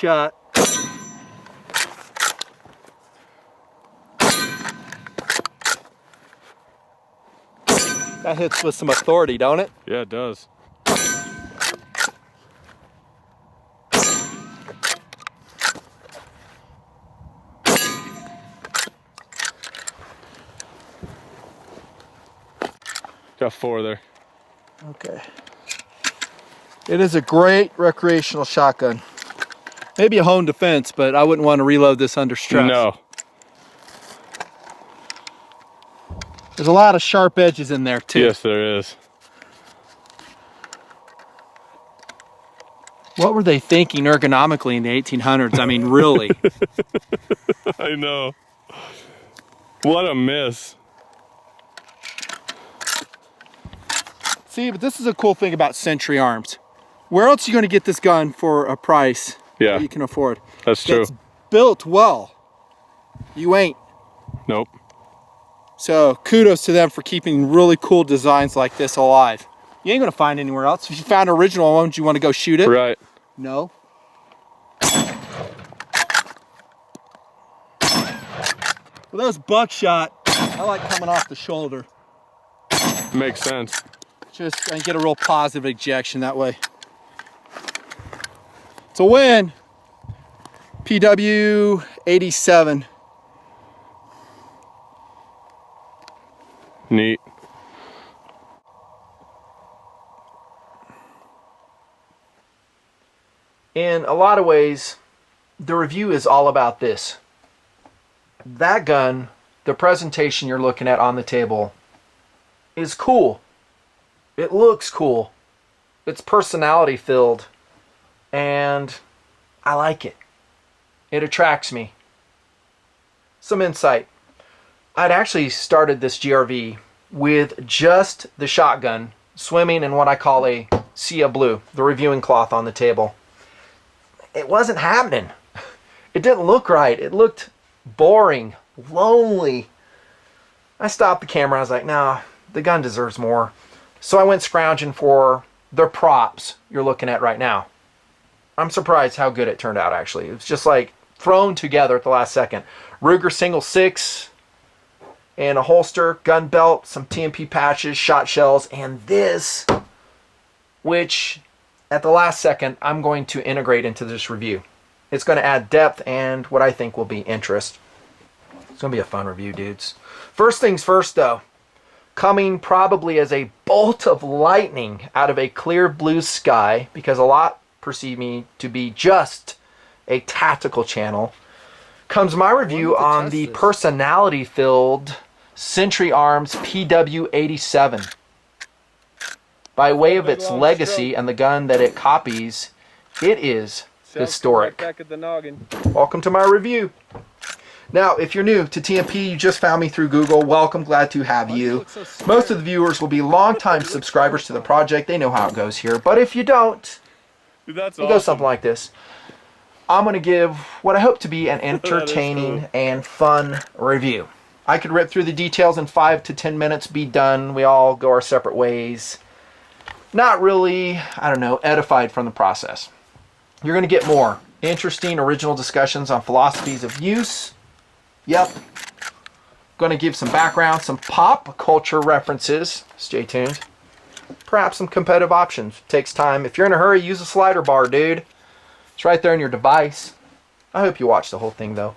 buckshot. That hits with some authority, don't it? Yeah, it does. Got 4 there. Okay. It is a great recreational shotgun. Maybe a home defense, but I wouldn't want to reload this under stress. No. There's a lot of sharp edges in there too. Yes, there is. What were they thinking ergonomically in the 1800s? I mean, really. I know. What a miss. See, but this is a cool thing about Century Arms. Where else are you going to get this gun for a price that you can afford? That's true. It's built well. You ain't. Nope. So kudos to them for keeping really cool designs like this alive. You ain't going to find anywhere else. If you found an original one, would you want to go shoot it? Right. No. Well, those buckshot, I like coming off the shoulder. Makes sense. Just I get a real positive ejection that way. It's a win. PW87. Neat. In a lot of ways, the review is all about this. That gun, the presentation you're looking at on the table, is cool. It looks cool. It's personality filled. And I like it. It attracts me. Some insight. I'd actually started this GRV with just the shotgun, swimming in what I call a sea of blue, the reviewing cloth on the table. It wasn't happening. It didn't look right. It looked boring, lonely. I stopped the camera. I was like, nah, the gun deserves more. So I went scrounging for the props you're looking at right now. I'm surprised how good it turned out, actually. It was just like thrown together at the last second. Ruger single 6 and a holster, gun belt, some TMP patches, shot shells, and this, which at the last second I'm going to integrate into this review. It's going to add depth and what I think will be interest. It's going to be a fun review, dudes. First things first, though. Coming probably as a bolt of lightning out of a clear blue sky, because a lot perceive me to be just a tactical channel, comes my review on the personality-filled Century Arms PW87. By way of its legacy and the gun that it copies, it is historic. Back at the noggin. Welcome to my review. Now, if you're new to TMP, you just found me through Google, welcome, glad to have you. Most of the viewers will be longtime subscribers to the project. They know how it goes here. But if you don't, Dude, that's it goes something like this. I'm going to give what I hope to be an entertaining and fun review. I could rip through the details in 5 to 10 minutes, be done. We all go our separate ways. Not really, I don't know, edified from the process. You're going to get more interesting, original discussions on philosophies of use. Yep. Going to give some background, some pop culture references. Stay tuned. Perhaps some competitive options. Takes time. If you're in a hurry, use a slider bar, dude. It's right there in your device. I hope you watch the whole thing, though.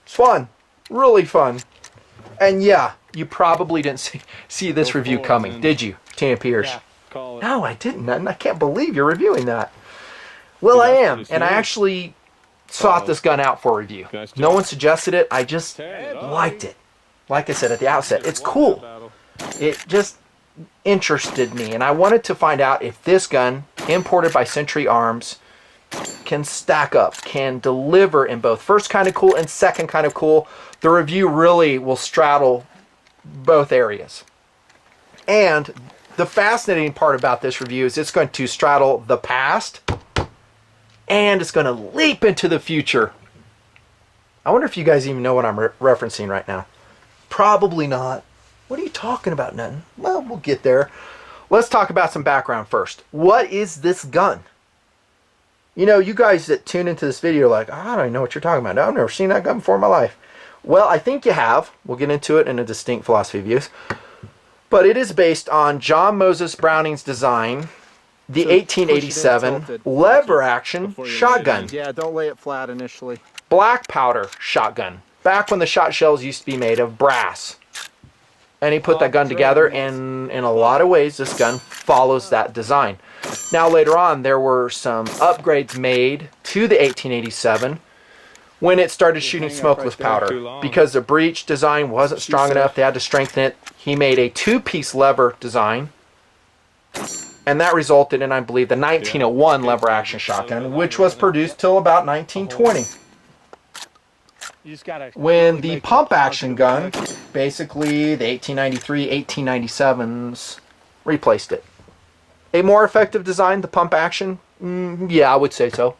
It's fun. Really fun. And yeah, you probably didn't see this review coming, did you, TMPers? Yeah, call it. No, I didn't. I can't believe you're reviewing that. Well, I am, and I actually sought this gun out for review. No one suggested it. I just liked it. Like I said at the outset, it's cool. It just interested me, and I wanted to find out if this gun, imported by Century Arms, can stack up, can deliver in both first kind of cool and second kind of cool. The review really will straddle both areas. And the fascinating part about this review is it's going to straddle the past and it's going to leap into the future. I wonder if you guys even know what I'm referencing right now. Probably not. What are you talking about, nothing? Well, we'll get there. Let's talk about some background first. What is this gun? You know, you guys that tune into this video are like, I don't even know what you're talking about. I've never seen that gun before in my life. Well, I think you have. We'll get into it in a distinct philosophy of use. But it is based on John Moses Browning's design, the So 1887 lever action before you lay it shotgun. in. Yeah, don't lay it flat initially. Black powder shotgun. Back when the shot shells used to be made of brass. And he put that gun together, and in a lot of ways, this gun follows that design. Now, later on, there were some upgrades made to the 1887 when it started shooting hang up smokeless right there powder. too long. Because the breech design wasn't strong enough, they had to strengthen it. He made a two-piece lever design, and that resulted in, I believe, the 1901 lever action shotgun, which was produced till about 1920. You just gotta When the pump action gun, basically the 1893, 1897s, replaced it. A more effective design, the pump action? Yeah, I would say so.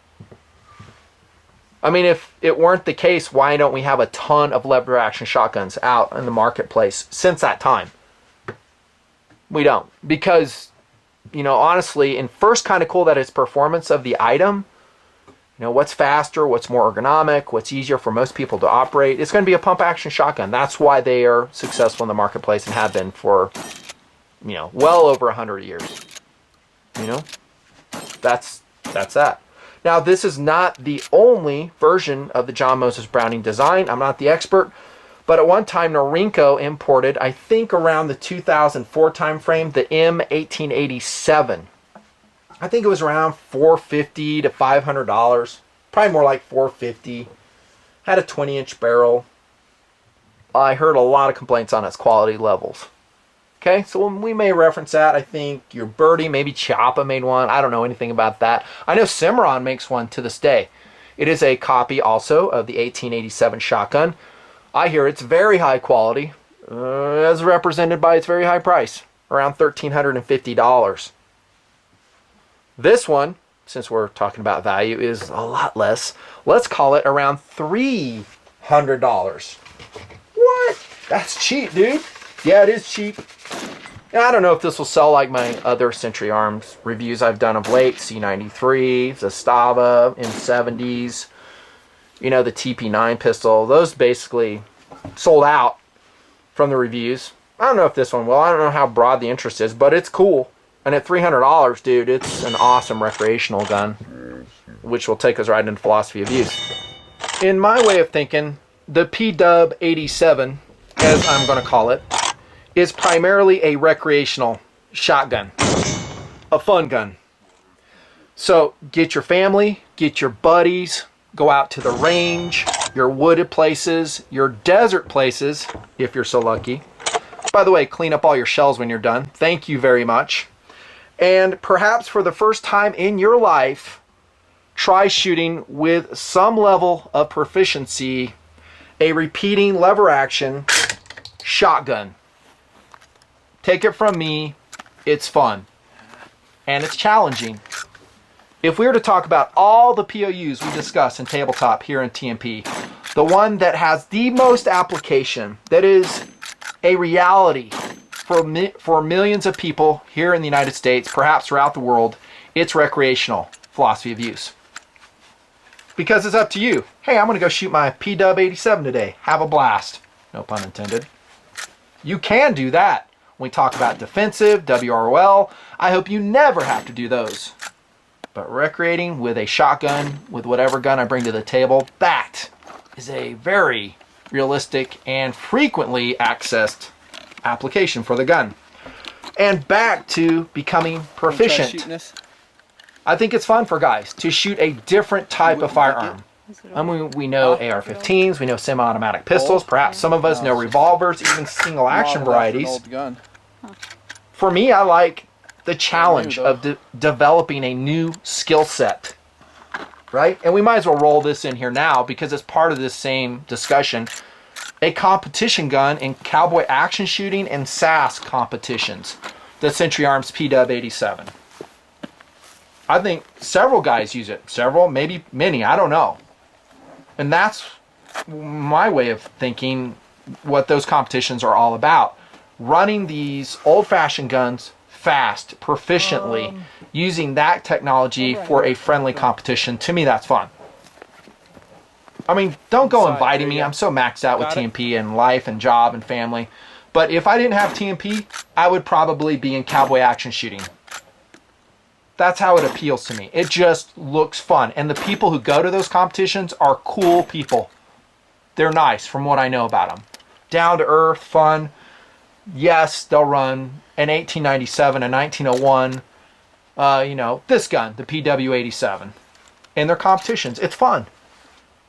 I mean, if it weren't the case, why don't we have a ton of lever action shotguns out in the marketplace since that time? We don't. Because, you know, honestly, and first kind of cool that it's performance of the item. You know, what's faster, what's more ergonomic, what's easier for most people to operate. It's going to be a pump action shotgun. That's why they are successful in the marketplace and have been for, you know, well over 100 years. You know, that's that. Now, this is not the only version of the John Moses Browning design. I'm not the expert, but at one time, Norinco imported, I think around the 2004 time frame, the M1887. I think it was around $450 to $500. Probably more like $450. Had a 20-inch barrel. I heard a lot of complaints on its quality levels. Okay, so we may reference that. I think your Birdie, maybe Chiappa made one. I don't know anything about that. I know Cimarron makes one to this day. It is a copy also of the 1887 shotgun. I hear it's very high quality, as represented by its very high price, around $1,350. This one, since we're talking about value, is a lot less. Let's call it around $300. What? That's cheap, dude. Yeah, it is cheap. And I don't know if this will sell like my other Century Arms reviews I've done of late. C93, Zastava, M70s, you know, the TP9 pistol. Those basically sold out from the reviews. I don't know if this one will. I don't know how broad the interest is, but it's cool. And at $300, dude, it's an awesome recreational gun, which will take us right into philosophy of use. In my way of thinking, the PW87, as I'm going to call it, is primarily a recreational shotgun, a fun gun. So get your family, get your buddies, go out to the range, your wooded places, your desert places, if you're so lucky. By the way, clean up all your shells when you're done. Thank you very much. And perhaps for the first time in your life, try shooting with some level of proficiency a repeating lever action shotgun. Take it from me, it's fun. And it's challenging. If we were to talk about all the POUs we discuss in tabletop here in TMP, the one that has the most application, that is a reality for millions of people here in the United States, perhaps throughout the world, it's recreational philosophy of use. Because it's up to you. Hey, I'm going to go shoot my PW87 today. Have a blast. No pun intended. You can do that. When we talk about defensive, WROL, I hope you never have to do those. But recreating with a shotgun, with whatever gun I bring to the table, that is a very realistic and frequently accessed application for the gun. And back to becoming proficient. I think it's fun for guys to shoot a different type of firearm. I mean, we know AR-15s, we know semi-automatic pistols, perhaps some of us know revolvers, even single action varieties. For me, I like the challenge of developing a new skill set, right? And we might as well roll this in here now because it's part of this same discussion. A competition gun in cowboy action shooting and SAS competitions, the Century Arms PW87. I think several guys use it. Several, maybe many, I don't know. And that's my way of thinking what those competitions are all about. Running these old-fashioned guns fast, proficiently, using that technology for a friendly competition, to me that's fun. I mean, don't go inviting me. I'm so maxed out with TMP and life and job and family. But if I didn't have TMP, I would probably be in cowboy action shooting. That's how it appeals to me. It just looks fun. And the people who go to those competitions are cool people. They're nice from what I know about them. Down to earth, fun. Yes, they'll run an 1897, a 1901, you know, this gun, the PW87. In their competitions. It's fun.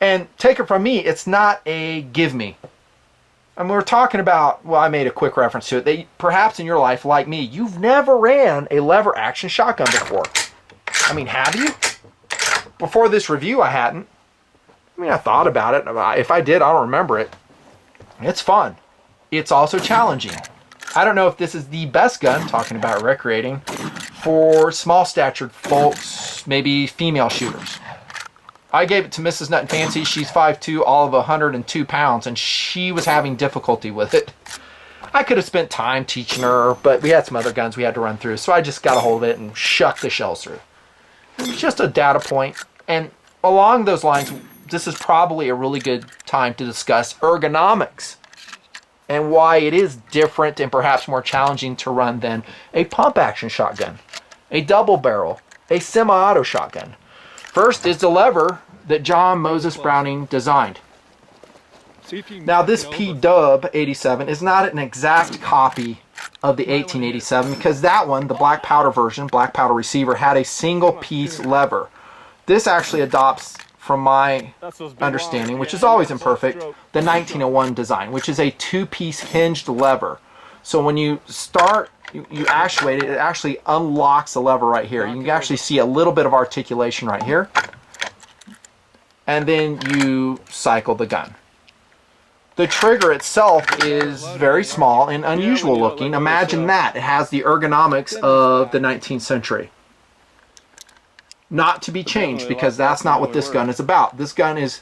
And take it from me, it's not a give me. And we were talking about, well, I made a quick reference to it, that perhaps in your life, like me, you've never ran a lever action shotgun before. I mean, have you? Before this review, I hadn't. I mean, I thought about it. If I did, I don't remember it. It's fun. It's also challenging. I don't know if this is the best gun, talking about recreating, for small-statured folks, maybe female shooters. I gave it to Mrs. Nutnfancy. She's 5'2", all of 102 pounds, and she was having difficulty with it. I could have spent time teaching her, but we had some other guns we had to run through, so I just got a hold of it and shucked the shells through. It's just a data point, and along those lines, this is probably a really good time to discuss ergonomics and why it is different and perhaps more challenging to run than a pump-action shotgun, a double barrel, a semi-auto shotgun. First is the lever that John Moses Browning designed. Now this PW87 is not an exact copy of the 1887 because that one, the black powder version, black powder receiver, had a single piece lever. This actually adopts, from my understanding, which is always imperfect, the 1901 design, which is a two-piece hinged lever. So when you start, you actuate it, it actually unlocks the lever right here. You can actually see a little bit of articulation right here. And then you cycle the gun. The trigger itself is very small and unusual looking. Imagine that. It has the ergonomics of the 19th century. Not to be changed, because that's not what this gun is about. This gun is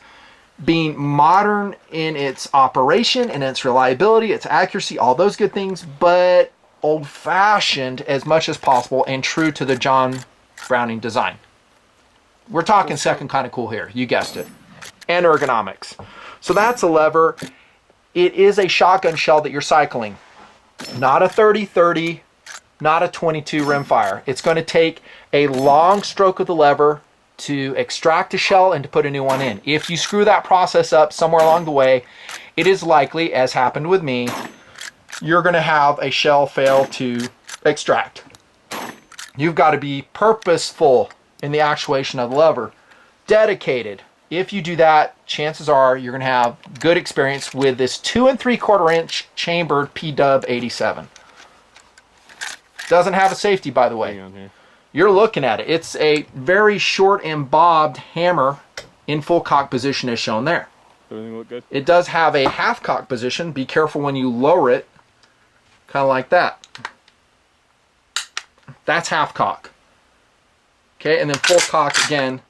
being modern in its operation and its reliability, its accuracy, all those good things, but old-fashioned as much as possible and true to the John Browning design. We're talking second kind of cool here. You guessed it. And ergonomics. So that's a lever. It is a shotgun shell that you're cycling. Not a 30-30, not a 22 rimfire. It's going to take a long stroke of the lever to extract a shell and to put a new one in. If you screw that process up somewhere along the way, it is likely, as happened with me, you're going to have a shell fail to extract. You've got to be purposeful in the actuation of the lever. Dedicated. If you do that, chances are you're going to have good experience with this 2 3/4 inch chambered PW87. Doesn't have a safety, by the way. You're looking at it. It's a very short and bobbed hammer in full cock position as shown there. Everything look good? It does have a half cock position. Be careful when you lower it. Kind of like that. That's half cock. Okay, and then full cock again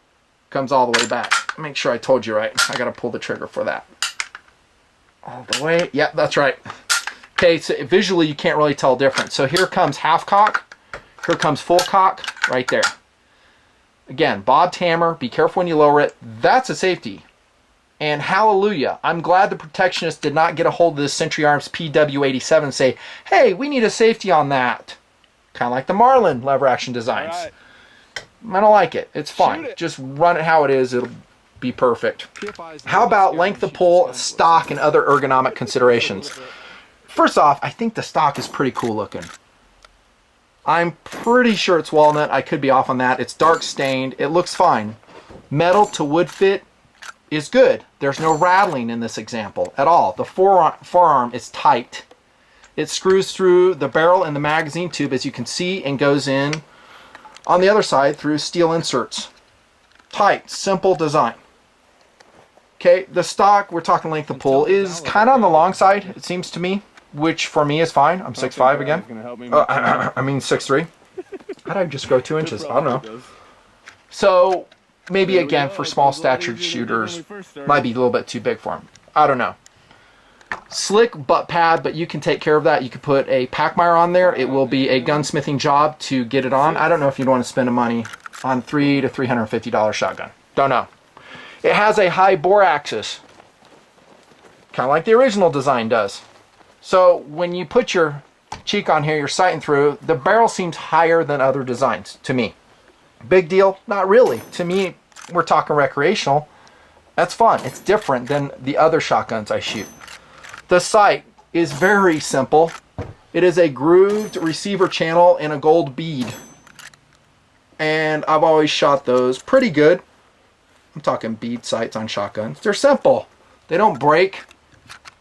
comes all the way back. Make sure I told you right. I gotta pull the trigger for that. All the way. Yep, that's right. Okay, so visually you can't really tell the difference. So here comes half cock. Here comes full cock right there. Again, bobbed hammer. Be careful when you lower it. That's a safety. And hallelujah, I'm glad the protectionist did not get a hold of this Century Arms PW87 and say, hey, we need a safety on that. Kind of like the Marlin lever action designs. All right. I don't like it. It's fine. Shoot it. Just run it how it is. It'll be perfect. How about length of pull, stock, and other ergonomic considerations? First off, I think the stock is pretty cool looking. I'm pretty sure it's walnut. I could be off on that. It's dark stained. It looks fine. Metal to wood fit is good. There's no rattling in this example at all. The forearm is tight. It screws through the barrel and the magazine tube, as you can see, and goes in on the other side through steel inserts. Tight, simple design. Okay, the stock, we're talking length of pull, is kind of on the long side, it seems to me, which for me is fine. I'm 6'5" again. I mean 6'3". How did I just grow 2 inches? I don't know. So maybe again for small statured shooters, might be a little bit too big for them. I don't know. Slick butt pad, but you can take care of that. You can put a Packmeyer on there. It will be a gunsmithing job to get it on. I don't know if you'd want to spend the money on $300 to $350 shotgun. Don't know. It has a high bore axis, kind of like the original design does. So when you put your cheek on here, you're sighting through, the barrel seems higher than other designs to me. Big deal? Not really. To me, we're talking recreational. That's fun. It's different than the other shotguns I shoot. The sight is very simple. It is a grooved receiver channel and a gold bead. And I've always shot those pretty good. I'm talking bead sights on shotguns. They're simple. They don't break.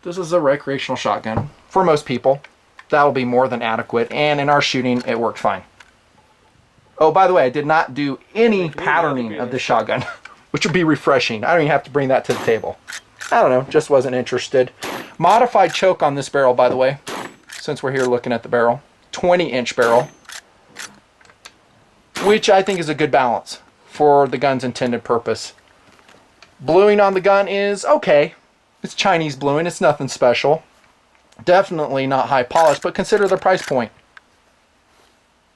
This is a recreational shotgun. For most people, that'll be more than adequate. And in our shooting, it worked fine. Oh, by the way, I did not do any patterning of the shotgun, which would be refreshing. I don't even have to bring that to the table. I don't know, just wasn't interested. Modified choke on this barrel, by the way, since we're here looking at the barrel. 20-inch barrel, which I think is a good balance for the gun's intended purpose. Bluing on the gun is okay. It's Chinese bluing. It's nothing special. Definitely not high polish, but consider the price point.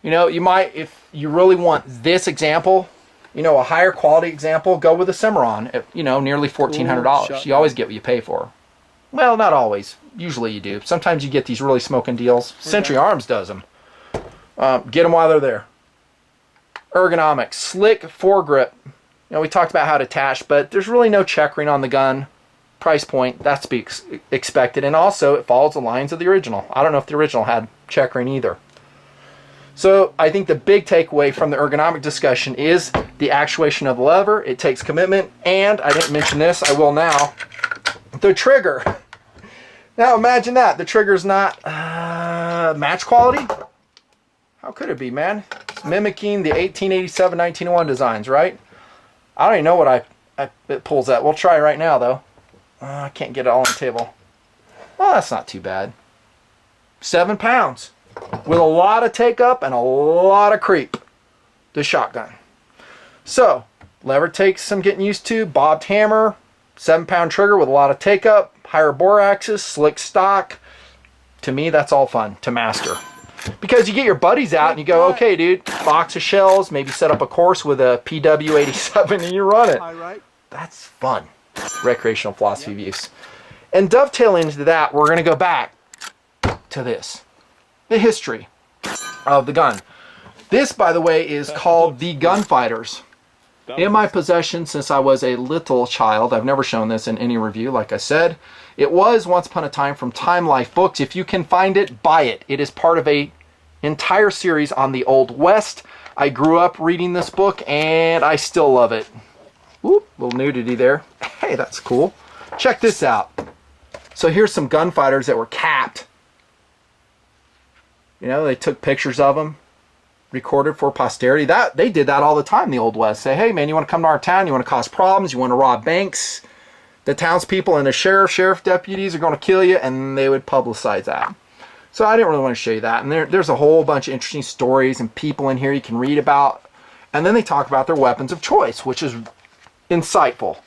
You know, you might, if you really want this example, you know, a higher quality example, go with a Cimarron at, you know, nearly $1,400. You always get what you pay for. Well, not always. Usually you do. Sometimes you get these really smoking deals. Century Arms does them. Get them while they're there. Ergonomics. Slick foregrip. You know, we talked about how to attach, but there's really no checkering on the gun. Price point, that's to be expected. And also, it follows the lines of the original. I don't know if the original had checkering either. So I think the big takeaway from the ergonomic discussion is the actuation of the lever. It takes commitment, and I didn't mention this, I will now, the trigger. Now imagine that, the trigger's not match quality. How could it be, man? It's mimicking the 1887, 1901 designs, right? I don't even know what it pulls at. We'll try right now, though. I can't get it all on the table. Well, that's not too bad. 7 pounds. With a lot of take up and a lot of creep. The shotgun. So, lever takes some getting used to. Bobbed hammer. 7-pound trigger with a lot of take up. Higher bore axis. Slick stock. To me, that's all fun to master. Because you get your buddies out and you go, okay, dude, box of shells, maybe set up a course with a PW87 and you run it. That's fun. Recreational philosophy of use. And dovetailing into that, we're going to go back to this. The history of the gun. This, by the way, is called the Gunfighters. In my possession since I was a little child. I've never shown this in any review, like I said. It was once upon a time from Time Life Books. If you can find it, buy it. It is part of an entire series on the Old West. I grew up reading this book and I still love it. Whoop, little nudity there. Hey, that's cool. Check this out. So here's some gunfighters that were capped. You know, they took pictures of them, recorded for posterity. They did that all the time in the Old West. Say, hey man, you want to come to our town? You want to cause problems? You want to rob banks? The townspeople and the sheriff deputies are going to kill you, and they would publicize that. So I didn't really want to show you that. And there's a whole bunch of interesting stories and people in here you can read about. And then they talk about their weapons of choice, which is insightful.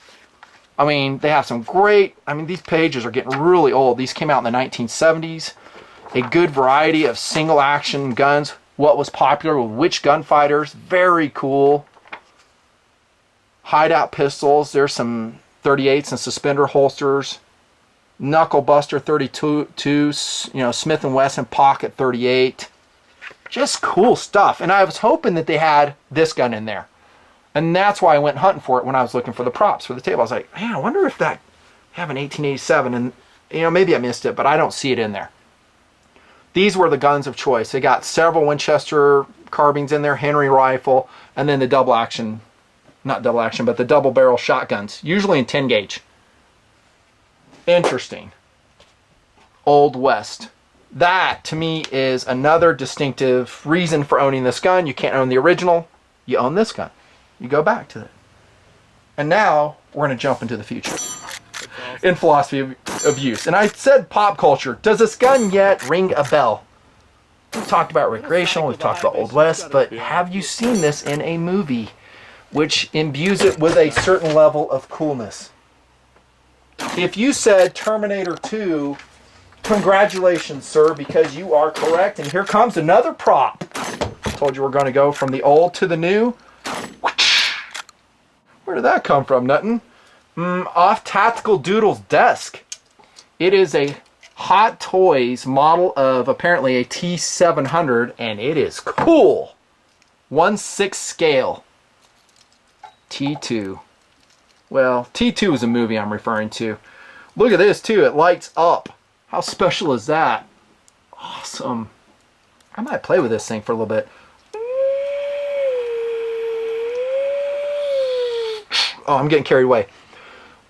I mean, they have some great, these pages are getting really old. These came out in the 1970s. A good variety of single action guns. What was popular with which gunfighters. Very cool. Hideout pistols. There's some 38s and suspender holsters. Knuckle Buster 32, Smith & Wesson Pocket 38. Just cool stuff. And I was hoping that they had this gun in there. And that's why I went hunting for it when I was looking for the props for the table. I was like, man, I wonder if that have an 1887. And, maybe I missed it, but I don't see it in there. These were the guns of choice. They got several Winchester carbines in there, Henry rifle, and then the double action, not double action, but the double barrel shotguns, usually in 10 gauge. Interesting. Old West. That, to me, is another distinctive reason for owning this gun. You can't own the original. You own this gun. You go back to it. And now, we're going to jump into the future. In philosophy of use. And I said pop culture. Does this gun yet ring a bell? We've talked about recreational, we've talked about Old West, but have you seen this in a movie which imbues it with a certain level of coolness? If you said Terminator 2, congratulations, sir, because you are correct. And here comes another prop. Told you we're going to go from the old to the new. Where did that come from, Nutton? Off Tactical Doodle's desk. It is a Hot Toys model of apparently a T700, and it is cool. 1/6 scale. T2. Well, T2 is a movie I'm referring to. Look at this, too. It lights up. How special is that? Awesome. I might play with this thing for a little bit. Oh, I'm getting carried away.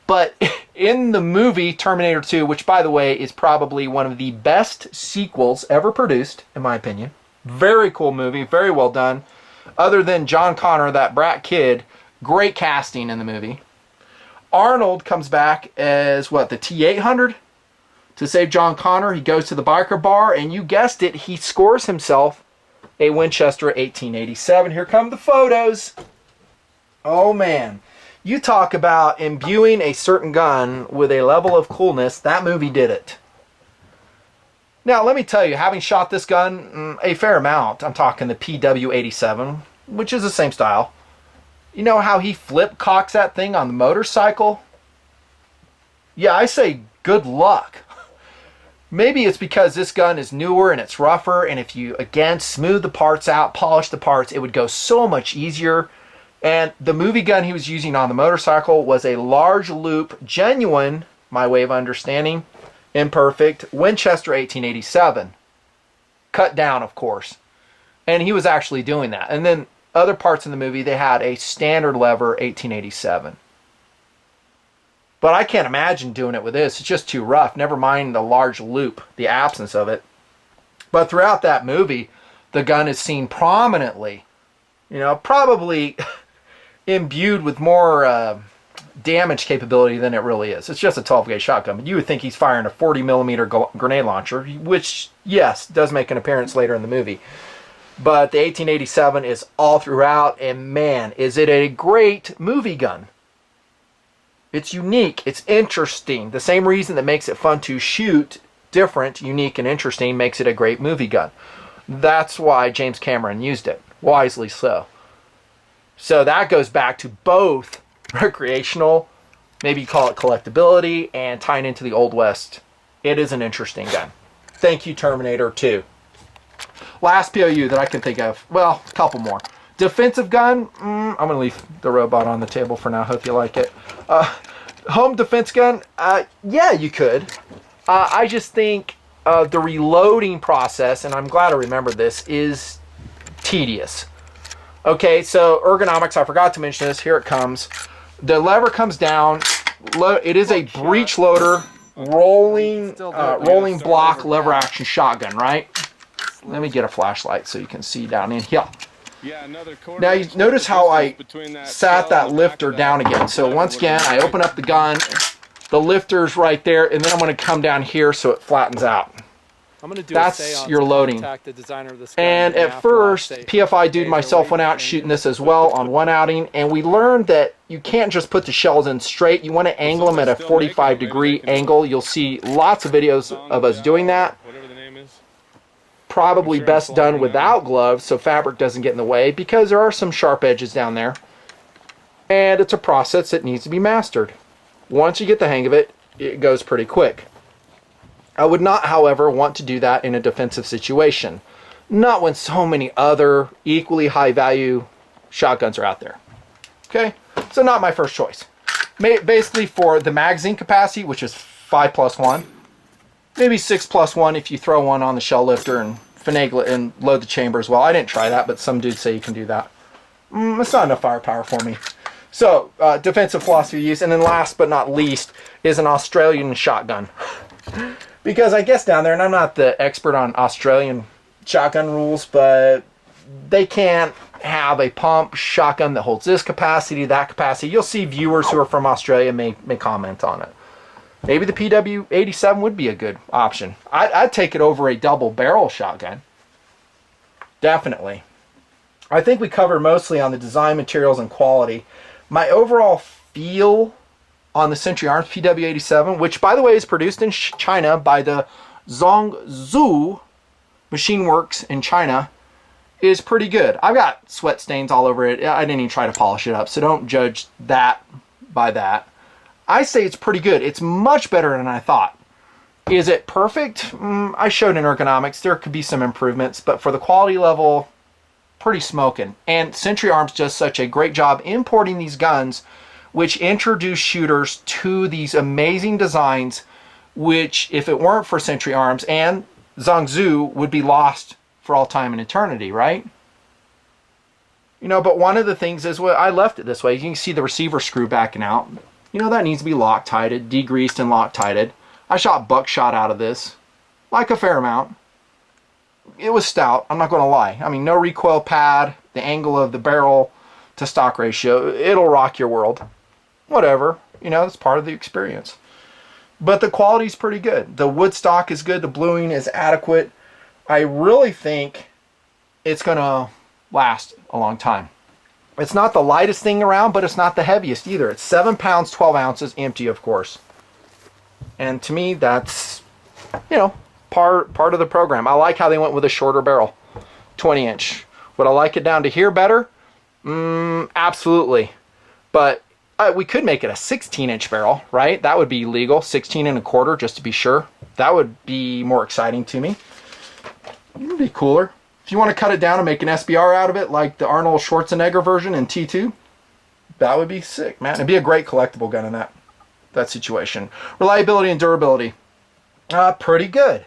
But in the movie Terminator 2, which, by the way, is probably one of the best sequels ever produced, in my opinion. Very cool movie. Very well done. Other than John Connor, that brat kid, great casting in the movie. Arnold comes back as, what, the T-800? To save John Connor, he goes to the biker bar, and you guessed it, he scores himself a Winchester 1887. Here come the photos. Oh, man. You talk about imbuing a certain gun with a level of coolness, that movie did it. Now, let me tell you, having shot this gun a fair amount, I'm talking the PW87, which is the same style. You know how he flip cocks that thing on the motorcycle? Yeah, I say good luck. Maybe it's because this gun is newer and it's rougher, and if you, again, smooth the parts out, polish the parts, it would go so much easier. And the movie gun he was using on the motorcycle was a large loop, genuine, my way of understanding, imperfect, Winchester 1887. Cut down, of course. And he was actually doing that. And then other parts in the movie, they had a standard lever 1887. But I can't imagine doing it with this. It's just too rough. Never mind the large loop, the absence of it. But throughout that movie, the gun is seen prominently, you know, probably imbued with more damage capability than it really is. It's just a 12-gauge shotgun, but you would think he's firing a 40-millimeter grenade launcher, which, yes, does make an appearance later in the movie. But the 1887 is all throughout, and man, is it a great movie gun. It's unique, it's interesting. The same reason that makes it fun to shoot, different, unique, and interesting, makes it a great movie gun. That's why James Cameron used it, wisely so. So that goes back to both recreational, maybe you call it collectability, and tying into the Old West. It is an interesting gun. Thank you, Terminator 2. Last POU that I can think of, well, a couple more. Defensive gun, I'm going to leave the robot on the table for now. Hope you like it. Home defense gun, yeah, you could. I just think the reloading process, and I'm glad I remembered this, is tedious. Okay, so ergonomics, I forgot to mention this. Here it comes. The lever comes down. It is a breech loader, rolling block lever action shotgun, right? Let me get a flashlight so you can see down in here. Yeah, another quarter. Now you notice how I sat that lifter down again. So once again, I open up the gun. The lifter's right there, and then I'm going to come down here so it flattens out. I'm gonna do That's a seance your to loading. contact the designer of this gun, And at after first, I say, PFI dude "Hey, myself went out and shooting this as well on one outing, and we learned that you can't just put the shells in straight. You want to angle them at a 45-degree angle. You'll see lots of videos of us doing that. Whatever the name is. Probably best done without gloves so fabric doesn't get in the way, because there are some sharp edges down there. And it's a process that needs to be mastered. Once you get the hang of it, it goes pretty quick. I would not, however, want to do that in a defensive situation. Not when so many other equally high value shotguns are out there. Okay, so not my first choice. Basically for the magazine capacity, which is 5+1, maybe 6+1 if you throw one on the shell lifter and finagle it and load the chamber as well. I didn't try that, but some dudes say you can do that. It's not enough firepower for me. So, defensive philosophy use, and then last but not least is an Australian shotgun. Because I guess down there, and I'm not the expert on Australian shotgun rules, but they can't have a pump shotgun that holds this capacity, that capacity. You'll see viewers who are from Australia may comment on it. Maybe the PW87 would be a good option. I'd take it over a double barrel shotgun. Definitely. I think we covered mostly on the design, materials, and quality. My overall feel on the Century Arms PW87, which by the way is produced in China by the Zhongzhou Machine Works in China, is pretty good. I've got sweat stains all over it. I didn't even try to polish it up, so don't judge that by that. I say it's pretty good. It's much better than I thought. Is it perfect? I showed in Ergonomics. There could be some improvements, but for the quality level, pretty smoking. And Century Arms does such a great job importing these guns, which introduce shooters to these amazing designs, which if it weren't for Century Arms and Zhongzhou would be lost for all time and eternity, right? You know, but one of the things is, well, I left it this way. You can see the receiver screw backing out. You know, that needs to be Loctited, degreased and Loctited. I shot buckshot out of this, like a fair amount. It was stout, I'm not going to lie. I mean, no recoil pad, the angle of the barrel to stock ratio, it'll rock your world. Whatever, you know, it's part of the experience. But the quality's pretty good. The wood stock is good, the bluing is adequate. I really think it's going to last a long time. It's not the lightest thing around, but it's not the heaviest either. It's 7 pounds, 12 ounces, empty, of course. And to me, that's, you know, part of the program. I like how they went with a shorter barrel, 20 inch. Would I like it down to here better? Absolutely. But we could make it a 16 inch barrel, right? That would be legal, 16 and a quarter, just to be sure. That would be more exciting to me. It would be cooler. If you want to cut it down and make an SBR out of it, like the Arnold Schwarzenegger version in T2, that would be sick, man. It'd be a great collectible gun in that situation. Reliability and durability, pretty good.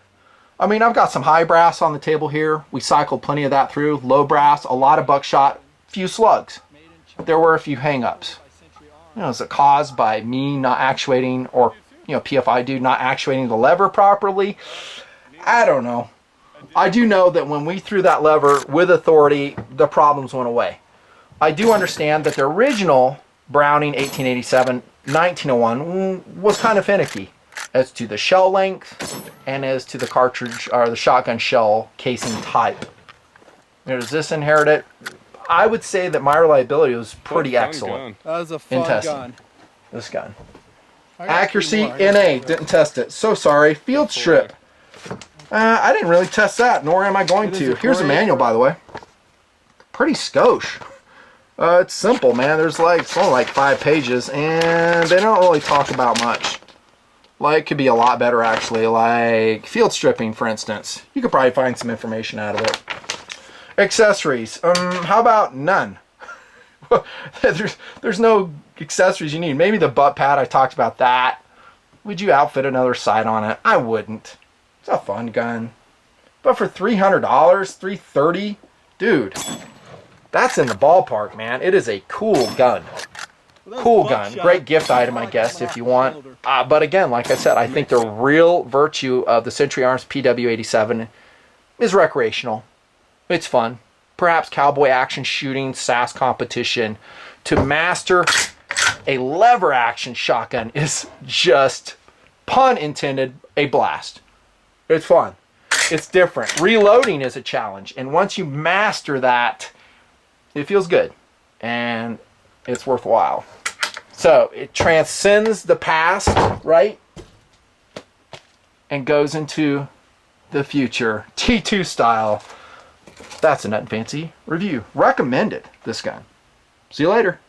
I mean, I've got some high brass on the table here. We cycled plenty of that through. Low brass, a lot of buckshot, few slugs. There were a few hang-ups. You know, is it caused by me not actuating, or, you know, PFI dude not actuating the lever properly? I don't know. I do know that when we threw that lever with authority, the problems went away. I do understand that the original Browning 1887 1901 was kind of finicky as to the shell length and as to the cartridge or the shotgun shell casing type. Does this inherit it? I would say that my reliability was pretty excellent. That was a in fun testing gun. this gun. I got Accuracy, two more. NA, didn't test it. So sorry. Field strip. I didn't really test that, nor am I going It is to. a Here's the great- manual, by the way. Pretty skosh. It's simple, man. There's it's only like 5 pages, and they don't really talk about much. Like, it could be a lot better, actually. Like, field stripping, for instance. You could probably find some information out of it. Accessories. How about none? There's no accessories you need. Maybe the butt pad, I talked about that. Would you outfit another sight on it? I wouldn't. It's a fun gun. But for $300, $330, dude, that's in the ballpark, man. It is a cool gun. Cool gun. Great gift item, I guess, if you want. But again, like I said, I think the real virtue of the Century Arms PW87 is recreational. It's fun. Perhaps cowboy action shooting, SAS competition. To master a lever action shotgun is just, pun intended, a blast. It's fun. It's different. Reloading is a challenge. And once you master that, it feels good. And it's worthwhile. So it transcends the past, right? And goes into the future. T2 style. That's a Nut and Fancy review. Recommended, this gun. See you later.